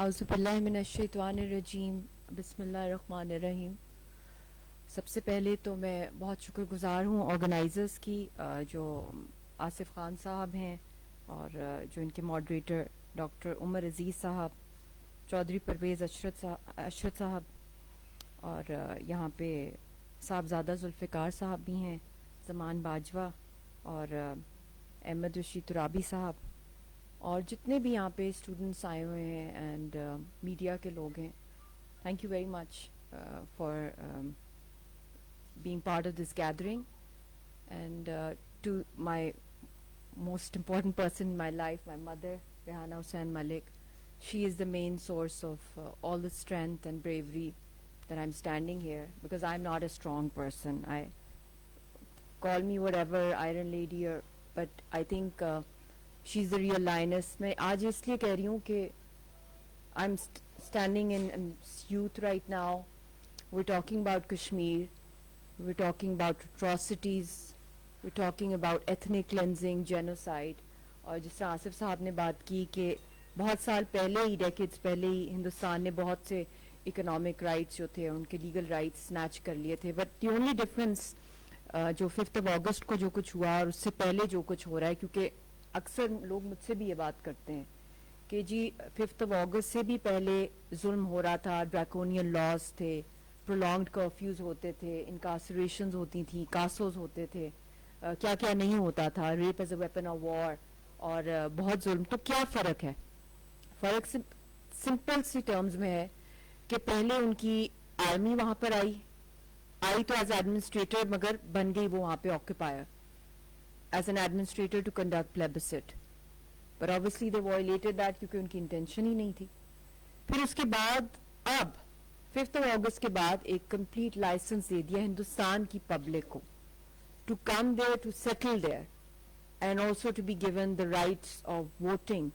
اعوذ باللہ من الشیطان الرجیم بسم اللہ الرحمن الرحیم. سب سے پہلے تو میں بہت شکر گزار ہوں آرگنائزرز کی جو آصف خان صاحب ہیں اور جو ان کے ماڈریٹر ڈاکٹر عمر عزیز صاحب, چودھری پرویز اشرت صاحب, اور یہاں پہ صاحبزادہ ذوالفقار صاحب بھی ہیں, زمان باجوہ اور احمد رشید ترابی صاحب, اور جتنے بھی یہاں پہ اسٹوڈنٹس آئے ہوئے ہیں اینڈ میڈیا کے لوگ ہیں. Thank you very much for being part of this gathering, and to my most important person in my life, my mother Rehana Hussain Malik. She is the main source of all the strength and bravery that I'm standing here, because I'm not a strong person. Call me whatever, Iron Lady, but I think she's the real lioness. میں آج اس لیے کہہ رہی ہوں کہ I'm standing in youth right now. We're talking about Kashmir. We're talking about atrocities. We're talking about ethnic cleansing, genocide. اور جس طرح آصف صاحب نے بات کی کہ بہت سال پہلے ہی, ڈیکیڈز پہلے ہی ہندوستان نے بہت سے اکنامک رائٹس جو تھے ان کے لیگل رائٹس سنیچ کر لیے تھے. بٹ دی اونلی ڈفرینس جو 5 اگست کو جو کچھ ہوا اور اس سے پہلے جو کچھ ہو رہا ہے, کیونکہ اکثر لوگ مجھ سے بھی یہ بات کرتے ہیں کہ جی 5 اگست سے بھی پہلے ظلم ہو رہا تھا, ڈریکونین لاز تھے, پرولونگڈ کرفیوز ہوتے تھے, انکارسریشنز ہوتی تھیں, کاسوز ہوتے تھے, کیا کیا نہیں ہوتا تھا, rape as a weapon of war, اور بہت ظلم. تو کیا فرق ہے؟ فرق سمپل سی ٹرمز میں ہے کہ پہلے ان کی آرمی وہاں پر آئی تو ایز ایڈمنسٹریٹر, مگر بن گئی وہ وہاں پہ occupier as an administrator to conduct plebiscite, but obviously they violated that کیونکہ ان کی انٹینشن ہی نہیں تھی. پھر اس کے بعد اب 5 اگست کے بعد ایک کمپلیٹ لائسنس دے دیا ہندوستان کی پبلک کو to come there, to settle there, and also to be given the rights of voting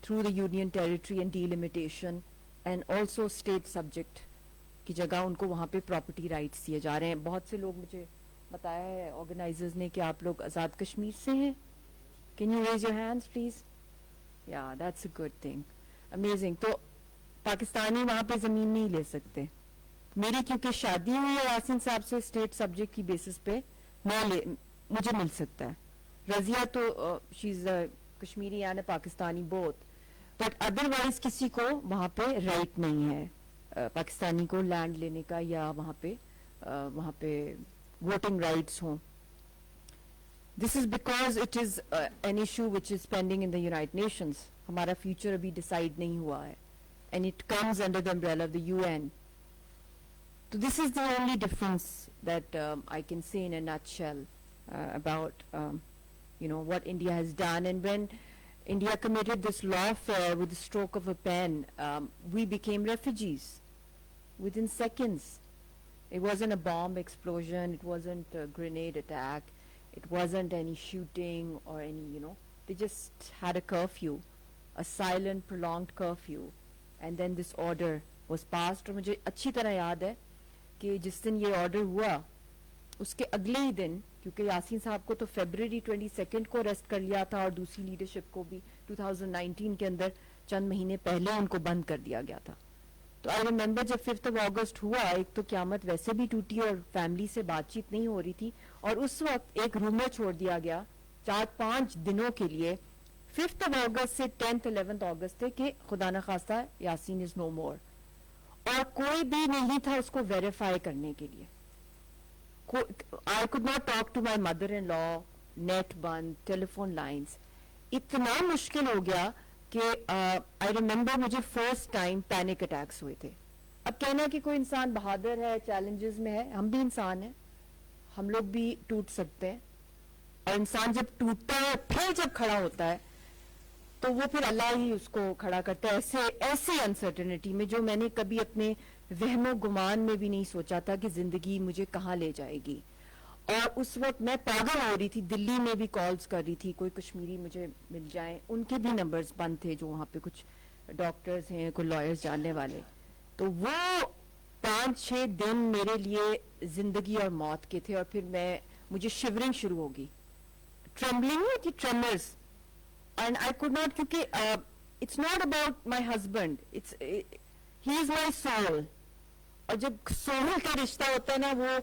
through the union territory and delimitation, and also state subject کی جگہ ان کو وہاں پہ پراپرٹی رائٹس دیے جا رہے ہیں. بہت سے لوگ مجھے بتایا ہے آرگنائزرز نے کہ آپ لوگ آزاد کشمیر سے ہیں. Can you raise your hands please? یا that's a good thing, amazing. تو پاکستانی وہاں پہ زمین نہیں لے سکتے. میری کیونکہ شادی ہوئی ہے یاسین صاحب سے, اسٹیٹ سبجیکٹ کی بیسس پہ مجھے مل سکتا ہے. رضیہ تو she is Kashmiri and Pakistani both, but otherwise کسی کو وہاں پہ رائٹ نہیں ہے پاکستانی کو لینڈ لینے کا یا وہاں پہ ووٹنگ رائٹس ہوں. This is because it is an issue which is pending in the United Nations. ہمارا future ابھی decide نہیں ہوا ہے, and it comes under the umbrella of the UN. So this is the only difference that I can say in a nutshell about what India has done. And when India committed this lawfare with the stroke of a pen, we became refugees within seconds. It wasn't a bomb explosion, it wasn't a grenade attack, it wasn't any shooting or any, they just had a curfew, a silent prolonged curfew, and then this order was passed. اور مجھے اچھی طرح یاد ہے کہ جس دن یہ order ہوا اس کے اگلے ہی دن, کیونکہ یاسین صاحب کو تو فیبرری 22 کو اریسٹ کر لیا تھا, اور دوسری لیڈرشپ کو بھی 2019 کے اندر چند مہینے پہلے ان کو بند کر دیا گیا تھا. تو آئی ریممبر جب 5 اگست ہوا, ایک تو قیامت ویسے بھی ٹوٹی اور فیملی سے بات چیت نہیں ہو رہی تھی, اور اس وقت ایک رومر چھوڑ دیا گیا 4-5 دنوں کے لیے 5 اگست سے 10th 11th اگست تھے کہ خدا نخواستہ یاسین از نو مور, اور کوئی بھی نہیں تھا اس کو ویریفائی کرنے کے لیے. I could not talk to my mother-in-law, net بند, ٹیلیفون لائنز, اتنا مشکل ہو گیا کہ آئی ریممبر مجھے فرسٹ ٹائم پینک اٹیکس ہوئے تھے. اب کہنا کہ کوئی انسان بہادر ہے, چیلنجز میں ہے, ہم بھی انسان ہیں, ہم لوگ بھی ٹوٹ سکتے ہیں, اور انسان جب ٹوٹتا ہے پھر جب کھڑا ہوتا ہے تو وہ پھر اللہ ہی اس کو کھڑا کرتا ہے ایسے انسرٹنٹی میں جو میں نے کبھی اپنے وہم و گمان میں بھی نہیں سوچا تھا کہ زندگی مجھے کہاں لے جائے گی. اور اس وقت میں پاگل ہو رہی تھی, دلی میں بھی کالز کر رہی تھی کوئی کشمیری مجھے مل جائیں, ان کے بھی نمبرز بند تھے جو وہاں پہ کچھ ڈاکٹرز ہیں, کوئی لائرز جاننے والے. تو وہ 5-6 دن میرے لیے زندگی اور موت کے تھے, اور پھر مجھے شیورنگ شروع ہوگی, ٹرمبلنگ ہوئی تھی, ٹرمرز, اینڈ آئی کوڈ ناٹ, کیونکہ it's not about my husband, he is my soul. اور جب سول کا رشتہ ہوتا ہے نا, وہ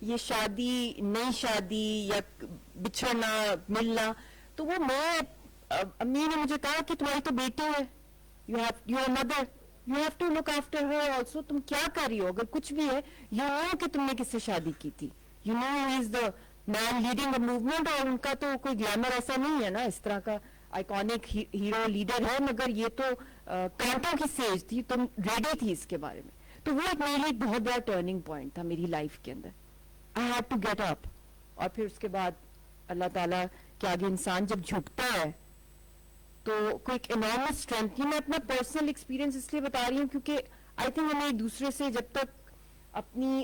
یہ شادی نئی شادی یا بچھڑنا ملنا, تو وہ میں امی نے مجھے کہا کہ تمہاری تو بیٹی ہے, you are mother, you have to look after her also. تم کیا کر رہی ہو, اگر کچھ بھی ہے یو نو کہ تم نے کس سے شادی کی تھی, you know he is the man leading a movement. اور ان کا تو کوئی گلیمر ایسا نہیں ہے نا, اس طرح کا آئیکونک ہیرو لیڈر ہے, مگر یہ تو کانٹوں کی سیج تھی, تم ریڈی تھی اس کے بارے میں. تو وہ ایک میرے لیے بہت بڑا ٹرننگ پوائنٹ تھا میری لائف کے اندر. I had to get up. اور پھر اس کے بعد اللہ تعالیٰ کے آگے انسان جب جھکتا ہے تو کوئی ایک انارمس اسٹرینتھ. یہ میں اپنا پرسنل ایکسپیرینس اس لیے بتا رہی ہوں کیونکہ آئی تھنک ہمیں ایک دوسرے سے جب تک اپنی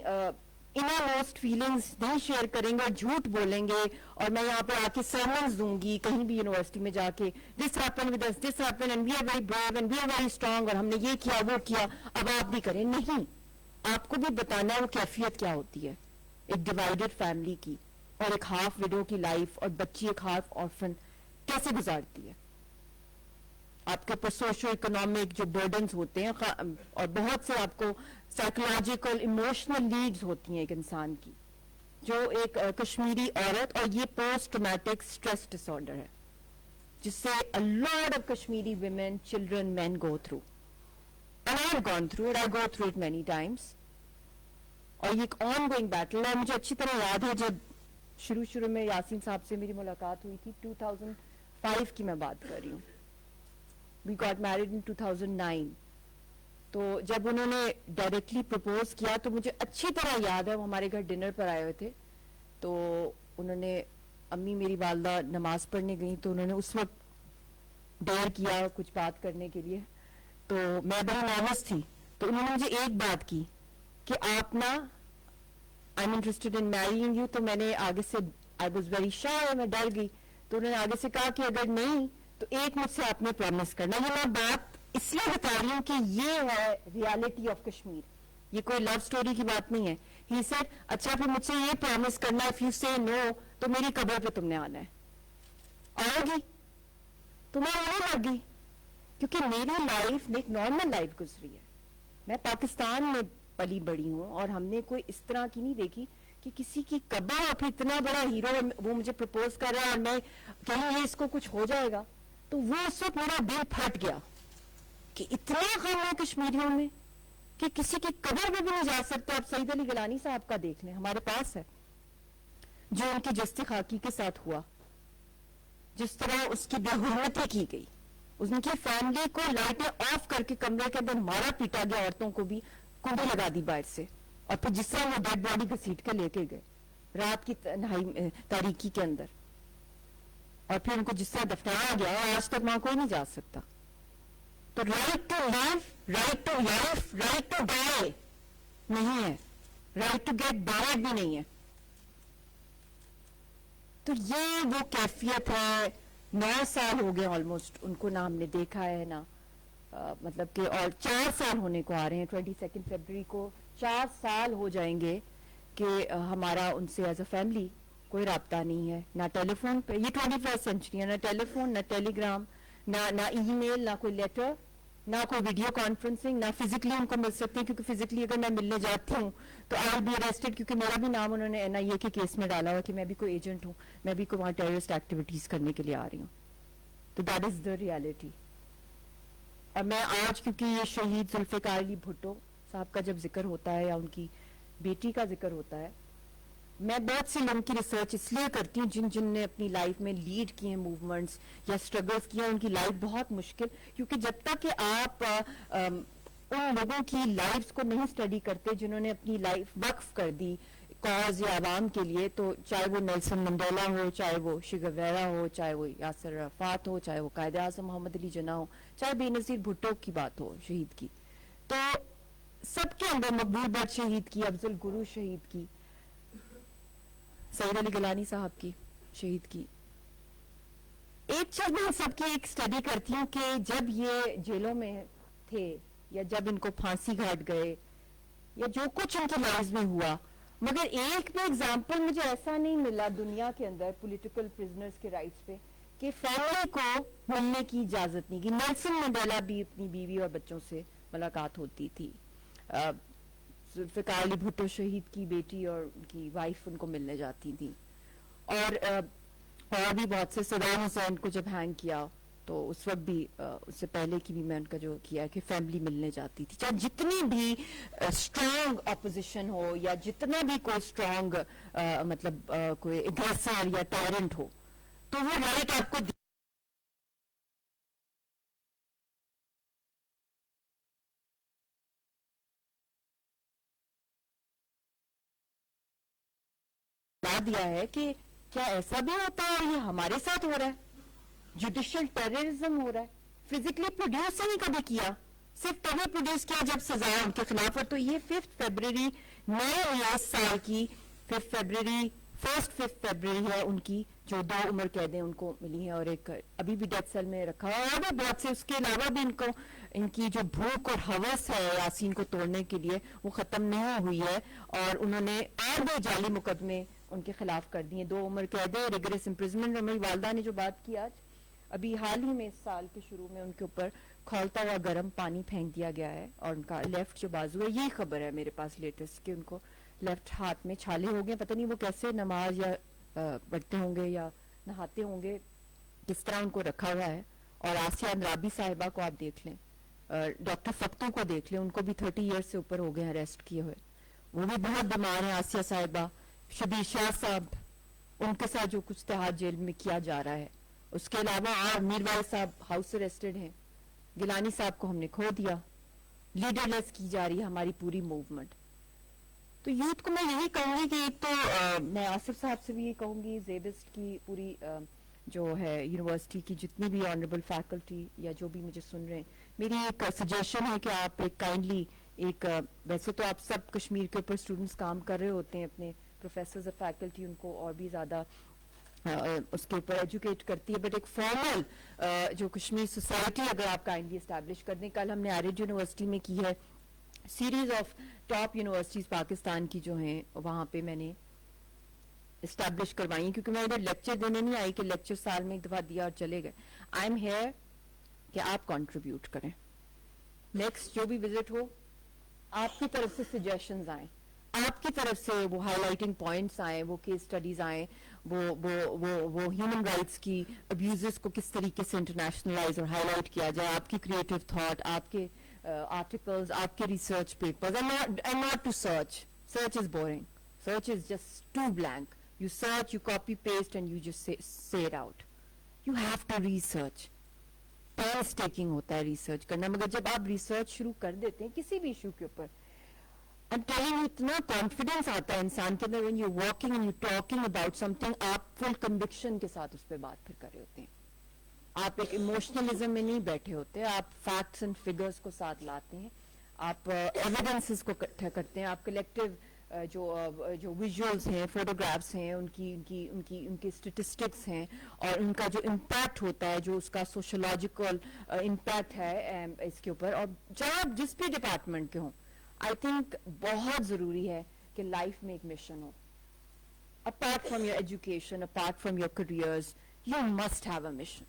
انر موسٹ فیلنگز نہیں شیئر کریں گے اور جھوٹ بولیں گے, اور میں یہاں پہ آ کے سرمنز دوں گی کہیں بھی یونیورسٹی میں جا کے, this happen with us, this happen and we are very brave and we are very strong, اور ہم نے یہ کیا وہ کیا, اب آپ بھی کریں. نہیں, آپ کو بھی بتانا ہے وہ کیفیت کیا ہوتی ہے ایک ڈیوائڈیڈ فیملی کی, اور ایک ہاف وڈو کی لائف, اور بچی ایک ہاف آرفن کیسے گزارتی ہے. آپ کے اوپر سوشو اکنامک جو برڈنز ہوتے ہیں, اور بہت سے آپ کو سائیکولوجیکل ایموشنل نیڈز ہوتی ہیں ایک انسان کی, جو ایک کشمیری عورت, اور یہ post traumatic stress dis order ہے جس سے a lot of Kashmiri women, children, men go through. And I have gone through it, I go through it many times. اور یہ ایک آن گوئنگ بیٹل ہے. مجھے اچھی طرح یاد ہے جب شروع میں یاسین صاحب سے میری ملاقات ہوئی تھی, 2005 کی میں بات کر رہی ہوں. We got married in 2009. تو جب انہوں نے ڈائریکٹلی پرپوز کیا تو مجھے اچھی طرح یاد ہے, وہ ہمارے گھر ڈنر پر آئے ہوئے تھے. تو انہوں نے, امی میری والدہ نماز پڑھنے گئی, تو انہوں نے اس وقت ڈیئر کیا کچھ بات کرنے کے لیے, تو میں بڑا نروس تھی. تو انہوں نے مجھے ایک بات کی کہ آپ نا, I am interested in marrying you. تو میں نے آگے سے, آئی واز ویری شائے, میں ڈر گئی. تو انہوں نے آگے سے کہا کہ اگر نہیں تو ایک مجھ سے آپ نے پرومس کرنا. یہ میں بات اس لیے بتا رہی ہوں کہ یہ ہے ریالٹی آف کشمیر, یہ کوئی لو سٹوری کی بات نہیں ہے. ہی سیڈ اچھا پھر مجھ سے یہ پرومس کرنا, اف یو سے نو تو میری قبر پہ تم نے آنا ہے. آؤ گی تو میں آنے لگ گئی, کیونکہ میری لائف ایک نارمل لائف گزری ہے. میں پاکستان میں پلی بڑی ہوں, اور ہم نے کوئی اس طرح کی نہیں دیکھی کہ کسی کی قبر, اور پھر اتنا بڑا ہیرو وہ مجھے پرپوز کر رہا ہے, اور میں کہیں یہ اس کو کچھ ہو جائے گا. تو وہ اس وقت میرا دل پھٹ گیا کہ اتنا غم ہے کشمیریوں میں کہ کسی کی قبر میں بھی نہیں جا سکتے. آپ سعید علی گیلانی صاحب کا دیکھ لیں, ہمارے پاس ہے, جو ان کی جستی خاکی کے ساتھ ہوا, جس طرح اس کی بے حرمتی کی گئی, ان کی فیملی کو لائٹیں آف کر کے کمرے کے اندر مارا پیٹا گیا, عورتوں کو بھی کنڈی لگا دی باہر سے, اور پھر جس طرح وہ ڈیڈ باڈی گھسیٹ کے لے کے گئے رات کی تاریکی کے اندر, اور پھر ان کو جس طرح دفنایا گیا, آج تک وہاں کوئی نہیں جا سکتا. تو right to live, right to life, right to die نہیں ہے, رائٹ ٹو گیٹ بیریڈ بھی نہیں ہے. تو یہ وہ کیفیت ہے. 9 سال ہو گئے آلموسٹ ان کو, نہ ہم نے دیکھا ہے نہ مطلب کہ, اور 4 سال ہونے کو آ رہے ہیں, 22 فیبروری کو 4 سال ہو جائیں گے کہ ہمارا ان سے ایز اے فیملی کوئی رابطہ نہیں ہے. نہ ٹیلی فون پہ, یہ 21 سینچری ہے, نہ ٹیلی فون, نہ ٹیلی گرام, نہ ای میل, نہ کوئی لیٹر, نہ کوئی ویڈیو کانفرنسنگ, نہ فزیکلی ان کو مل سکتے ہیں, کیونکہ فزیکلی اگر میں ملنے جاتی ہوں تو آئی ول بی اریسٹڈ, کیونکہ میرا بھی نام انہوں نے NIA کے کیس میں ڈالا ہوا کہ میں بھی کوئی ایجنٹ ہوں, میں بھی کوئی وہاں ٹیررسٹ ایکٹیویٹیز کرنے کے لیے آ رہی ہوں. تو دیٹ از دا ریالٹی. اور میں آج, کیونکہ یہ شہید ذوالفقار علی بھٹو صاحب کا جب ذکر ہوتا ہے یا ان کی بیٹی کا ذکر ہوتا ہے, میں بہت سے لوگوں کی ریسرچ اس لیے کرتی ہوں جن نے اپنی لائف میں لیڈ کیے ہیں موومنٹس یا اسٹرگلس کیے ہیں, ان کی لائف بہت مشکل, کیونکہ جب تک کہ آپ ان لوگوں کی لائفز کو نہیں اسٹڈی کرتے جنہوں نے اپنی لائف وقف کر دی کاز یا عوام کے لیے, تو چاہے وہ نیلسن منڈیلا ہو, چاہے وہ شی گویرا ہو, چاہے وہ یاسر عرفات ہو, چاہے وہ قائد اعظم محمد علی جناح ہو, چاہے بے نظیر بھٹو کی بات ہو شہید کی, تو سب کے اندر مقبول بٹ شہید کی, افضل گرو شہید کی, سعید علی گیلانی صاحب کی شہید کی. ایک چیز میں سب کی ایک اسٹڈی کرتی ہوں کہ جب یہ جیلوں میں تھے یا جب ان کو پھانسی گھاٹ گئے یا جو کچھ ان کی لائف میں ہوا, مگر ایک بھی ایگزامپل مجھے ایسا نہیں ملا دنیا کے اندر پولیٹیکل پرزنرز کے رائٹس پہ کہ فیملی کو ملنے کی اجازت نہیں کی. نیلسن منڈیلا بھی اپنی بیوی اور بچوں سے ملاقات ہوتی تھی. ذوالفقار علی بھٹو شہید کی بیٹی اور ان کی وائف ان کو ملنے جاتی تھی. اور بھی بہت سے. صدام حسین کو جب ہینگ کیا تو اس وقت بھی اس سے پہلے کی بھی میں ان کا جو کیا کہ فیملی ملنے جاتی تھی. چاہے جتنی بھی اسٹرانگ اپوزیشن ہو یا جتنا بھی کوئی اسٹرانگ مطلب کوئی اگریسر یا ٹائرنٹ ہو تو وہ رائٹ آپ کو دیا ہے کہ کیا ایسا بھی ہوتا ہے. یہ ہمارے ساتھ ہو رہا ہے. جوڈیشل ٹیررزم ہو رہا ہے. فزیکلی پروڈیوس نہیں کبھی کیا, صرف تبھی پروڈیوس کیا جب سزا ان کے خلاف ہے. تو یہ 5 فیبرری نئے 19 سال کی 5 فیبرری ہے ان کی جو 2 عمر قیدیں ان کو ملی ہیں اور ایک ابھی بھی ڈیتھ سیل میں رکھا ہوا ہے. اور بھی بہت سے اس کے علاوہ بھی ان کی جو بھوک اور ہوس ہے یاسین کو توڑنے کے لیے وہ ختم نہیں ہوئی ہے. اور انہوں نے اور 2 جعلی مقدمے ان کے خلاف کر دیے. 2 عمر قیدیں, ریگریس امپریزمنٹ. اور میری والدہ نے جو بات کی آج ابھی حال ہی میں اس سال کے شروع میں ان کے اوپر کھولتا ہوا گرم پانی پھینک دیا گیا ہے اور ان کا لیفٹ جو بازو ہے, یہی خبر ہے میرے پاس لیٹسٹ کہ ان کو لیفٹ ہاتھ میں چھالے ہو گئے. پتہ نہیں وہ کیسے نماز یا پڑھتے ہوں گے یا نہاتے ہوں گے, کس طرح ان کو رکھا ہوا ہے. اور آسیہ اندرابی صاحبہ کو آپ دیکھ لیں, ڈاکٹر فتو کو دیکھ لیں, ان کو بھی 30 ایئر سے اوپر ہو گئے اریسٹ کیے ہوئے, وہ بھی بہت بیمار ہیں. آسیہ صاحبہ, شبیر شاہ صاحب, ان کے ساتھ جو کچھ تہاڑ جیل میں کیا جا رہا ہے. اس کے علاوہ اور میر والد صاحب ہاؤس اریسٹڈ ہیں. گیلانی صاحب کو ہم نے کھو دیا. لیڈر لیس کی جا رہی ہے ہماری پوری موومنٹ. تو یوتھ کو میں یہی کہوں گی کہ ایک تو میں آصف صاحب سے بھی یہ کہوں گی, زیبسٹ کی پوری جو ہے یونیورسٹی کی جتنی بھی آنریبل فیکلٹی یا جو بھی مجھے سن رہے ہیں, میری ایک سجیشن ہے کہ آپ ایک کائنڈلی ایک ویسے تو آپ سب کشمیر کے اوپر اسٹوڈنٹس کام کر رہے ہوتے ہیں, اپنے پروفیسرز اور فیکلٹی ان کو اور بھی زیادہ اس کے اوپر ایجوکیٹ کرتی ہے, بٹ ایک فارمل جو کشمیر سوسائٹی اگر آپ کائنڈلی اسٹیبلش کر دیں. کل ہم نے آریڈ یونیورسٹی میں کی ہے series of top universities Pakistan کی جو ہیں, وہاں پہ میں نے اسٹیبلش کروائی, کیونکہ میں ادھر لیکچر دینے نہیں آئی کہ لیکچر سال میں ایک دفعہ دیا اور چلے گئے. آئی ایم ہیئر کہ آپ کنٹریبیوٹ کریں. نیکسٹ جو بھی وزٹ ہو آپ کی طرف سے سجیشنز آئیں, آپ کی طرف سے وہ ہائی لائٹنگ پوائنٹس آئیں, وہ کیس اسٹڈیز آئیں, وہ ہیومن رائٹس کی ابیوزز کو کس طریقے سے انٹرنیشنلائز اور ہائی لائٹ کیا جائے. آپ کی کریٹو تھاٹ, آپ کے آرٹیکلز, آپ کے research papers. And not to search is boring. Search is just too blank. You search, you copy paste and you just say it out. You have to research. Painstaking ہوتا ہے research کرنا, مگر جب آپ research شروع کر دیتے ہیں کسی بھی ایشو کے اوپر, I'm telling you اتنا کانفیڈینس آتا ہے انسان کے اندر, when you're walking and you're talking about something, آپ فل کنوکشن کے ساتھ اس پہ بات پھر کر رہے ہوتے ہیں. آپ ایک ایموشنلزم میں نہیں بیٹھے ہوتے, آپ فیکٹس اینڈ فگرز کو ساتھ لاتے ہیں, آپ ایویڈنسز کو اکٹھا کرتے ہیں, آپ کلیکٹیو جو ویژولز ہیں, فوٹوگرافس ہیں, ان کی اسٹیٹسٹکس ہیں, اور ان کا جو امپیکٹ ہوتا ہے, جو اس کا سوشولوجیکل امپیکٹ ہے اس کے اوپر, اور چاہے آپ جس بھی ڈپارٹمنٹ کے ہوں, آئی تھنک بہت ضروری ہے کہ لائف میں ایک mission who. Apart from your education, apart from your careers, you must have a mission.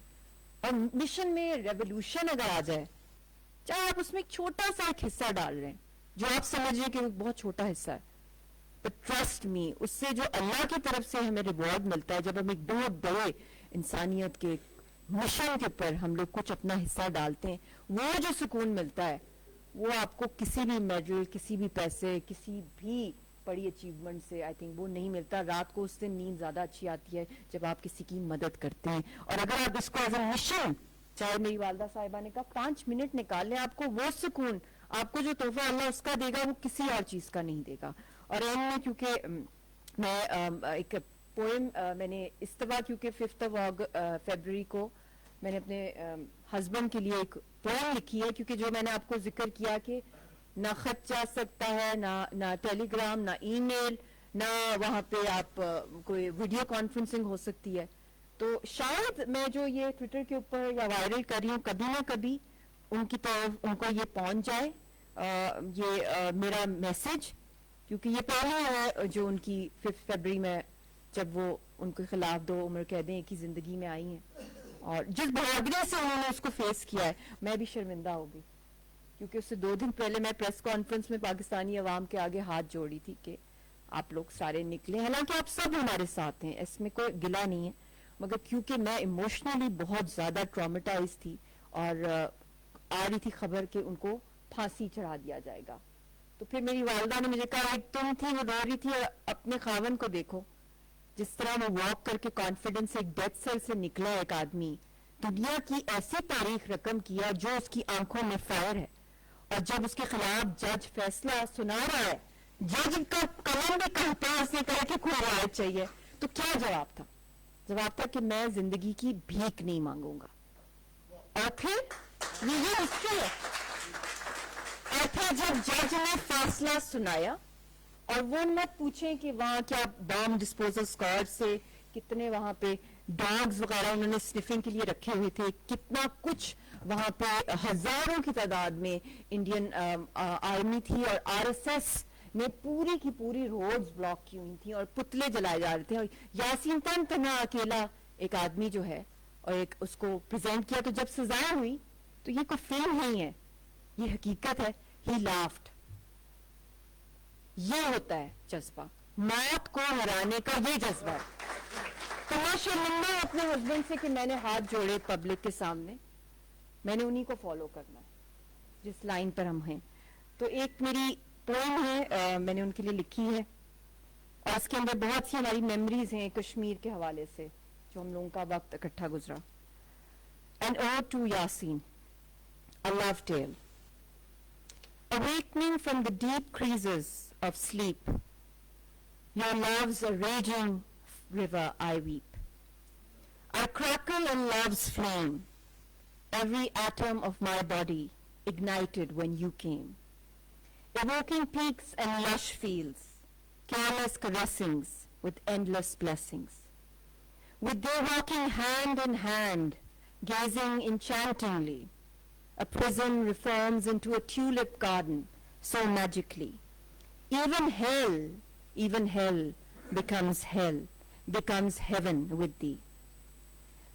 اور مشن میں ریولیوشن اگر آ جائے, چاہے آپ اس میں ایک چھوٹا سا ایک حصہ ڈال رہے ہیں جو آپ سمجھ رہے ہیں کہ وہ بہت چھوٹا حصہ ہے, بٹ ٹرسٹ می, اس سے جو اللہ کی طرف سے ہمیں ریوارڈ ملتا ہے جب ہم ایک بہت بڑے انسانیت کے مشن کے اوپر ہم لوگ کچھ اپنا حصہ ڈالتے ہیں, وہ جو سکون ملتا ہے وہ آپ کو کسی بھی میڈل, کسی بھی پیسے, کسی بھی بڑی اچیومنٹ سے آئی تھنک وہ نہیں ملتا. رات کو اس سے نیند زیادہ اچھی آتی ہے جب آپ کسی کی مدد کرتے ہیں. اور اگر آپ اس کو ایز اے مشن, چاہے میری والدہ صاحبہ نے کہا 5 منٹ نکال لیں, آپ کو وہ سکون, آپ کو جو تحفہ اللہ اس کا دے گا وہ کسی اور چیز کا نہیں دے گا. اور میں کیونکہ میں ایک پوئم میں نے استوا, کیونکہ 5 فیبرری کو میں نے اپنے ہسبینڈ کے لیے ایک پوئم لکھی ہے, کیونکہ جو میں نے آپ کو ذکر کیا کہ نہ خط جا سکتا ہے, نہ ٹیلی گرام, نہ ای میل, نہ وہاں پہ آپ کوئی ویڈیو کانفرنسنگ ہو سکتی ہے. تو شاید میں جو یہ ٹویٹر کے اوپر یا وائرل کر رہی ہوں, کبھی نہ کبھی ان کی طرف ان کو یہ پہنچ جائے یہ میرا میسج, کیونکہ یہ پہلا ہے جو ان کی 5 فیبرری میں جب وہ ان کے خلاف 2 عمر قیدیں ایک ہی زندگی میں آئی ہیں. اور جس بہادری سے انہوں نے اس کو فیس کیا ہے, میں بھی شرمندہ ہوگی, کیونکہ اس سے 2 دن پہلے میں پریس کانفرنس میں پاکستانی عوام کے آگے ہاتھ جوڑی تھی کہ آپ لوگ سارے نکلے, حالانکہ آپ سب ہمارے ساتھ ہیں, اس میں کوئی گلہ نہیں ہے, مگر کیونکہ میں ایموشنلی بہت زیادہ ٹرامیٹائز تھی اور آ رہی تھی خبر کہ ان کو پھانسی چڑھا دیا جائے گا, تو پھر میری والدہ نے مجھے کہا ایک تم تھی وہ رو رہی تھی, اپنے خاون کو دیکھو جس طرح وہ واک کر کے کانفیڈنس ایک ڈیتھ سیل سے نکلا ایک آدمی, دنیا کی ایسی تاریخ رقم کیا جو اس کی آنکھوں میں فائر ہے, اور جب اس کے خلاف جج فیصلہ سنا رہا ہے, جج کا قلم بھی کہتا ہے اس نے کہا کہ کوئی رعایت چاہیے, تو کیا جواب تھا؟ جواب تھا کہ میں زندگی کی بھیک نہیں مانگوں گا. اور پھر یہ ہسٹری ہے. اور پھر جب جج نے فیصلہ سنایا, اور وہ مت پوچھیں کہ وہاں کیا بام ڈسپوزل اسکواڈ سے کتنے وہاں پہ ڈاگز وغیرہ انہوں نے سنفنگ کے لیے رکھے ہوئے تھے, کتنا کچھ وہاں پہ ہزاروں کی تعداد میں انڈین آرمی تھی, اور آر ایس ایس نے پوری کی پوری روڈز بلاک کی ہوئی تھیں اور پتلے جلائے جا رہے تھے, اور یاسین تنہا اکیلا ایک آدمی جو ہے, اور ایک اس کو پریزنٹ کیا, تو جب سزا ہوئی تو یہ کوئی فلم نہیں ہے, یہ حقیقت ہے. ہی لافٹ. یہ ہوتا ہے جذبہ, موت کو ہرانے کا یہ جذبہ ہے. تو میں شرمندہ ہوں اپنے ہسبینڈ سے کہ میں نے ہاتھ جوڑے پبلک کے سامنے, میں نے انہی کو فالو کرنا ہے جس لائن پر ہم ہیں. تو ایک میری پوئم ہے, میں نے ان کے لیے لکھی ہے, اور اس کے اندر بہت سی ہماری میموریز ہیں کشمیر کے حوالے سے جو ہم لوگوں کا وقت اکٹھا گزرا. An ode to Yasin, a love tale. Awakening from the deep creases of sleep, your love's a raging river I weep. I crackle in love's flame, every atom of my body ignited when you came. Evoking peaks and lush fields, careless caressings with endless blessings. With their walking hand in hand, gazing enchantingly, a prison reforms into a tulip garden so magically. Even hell becomes heaven with thee.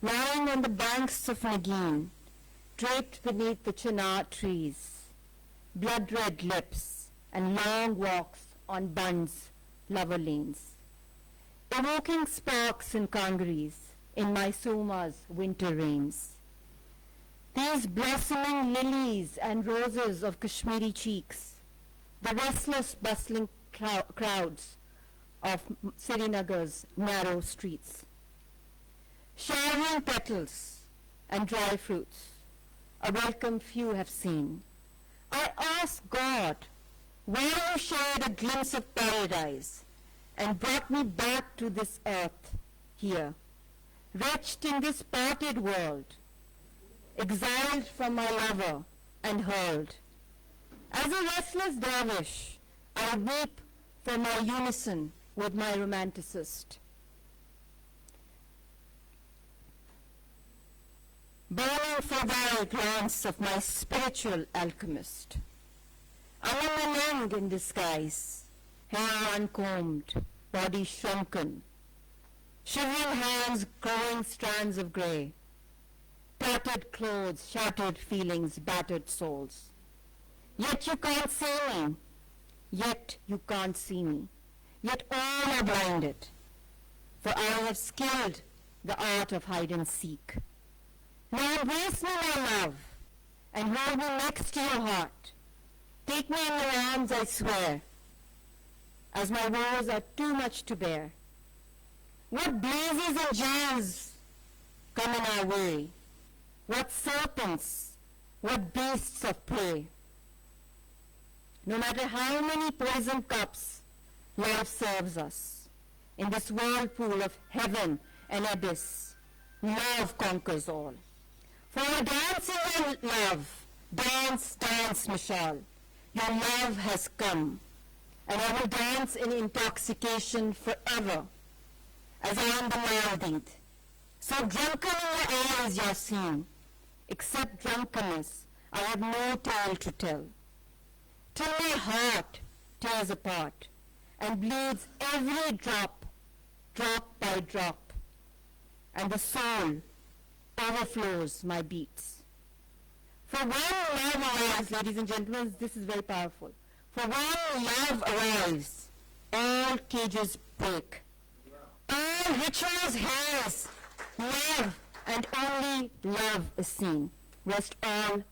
Lying on the banks of Nagin, draped beneath the chinar trees, blood-red lips and long walks on Bun's lover lanes. Evoking sparks and congeries in Mysuma's winter rains. These blossoming lilies and roses of Kashmiri cheeks, the restless bustling crowds of Srinagar's narrow streets. Showering petals and dry fruits, a welcome few have seen. I ask God, why you shared a glimpse of paradise and brought me back to this earth here, wretched in this parted world, exiled from my lover and hurled. As a restless dervish, I weep for my unison with my romanticist. Burning for thy glance of my spiritual alchemist. I'm a monk in disguise, hair uncombed, body shrunken, shivering hands growing strands of grey, tattered clothes, shattered feelings, battered souls. Yet you can't see me, yet you can't see me, yet all are blinded, for I have skilled the art of hide and seek. Now embrace me, my love, and hold me next to your heart. Take me in your arms, I swear, as my woes are too much to bear. What blazes and jails come in our way? What serpents, what beasts of prey. No matter how many poison cups life serves us, in this whirlpool of heaven and abyss, love conquers all. For a dancing in love, dance, dance, Mishal, your love has come, and I will dance in intoxication forever, as I am the Maldeed. So drunken in your eyes, Yasin, except drunkenness, I have no tale to tell. Till my heart tears apart and bleeds every drop, drop by drop, and the soul overflows my beats. For when love arrives, ladies and gentlemen, this is very powerful. For when love arrives, all cages break. All rituals hangs, love and only love is seen. Rest all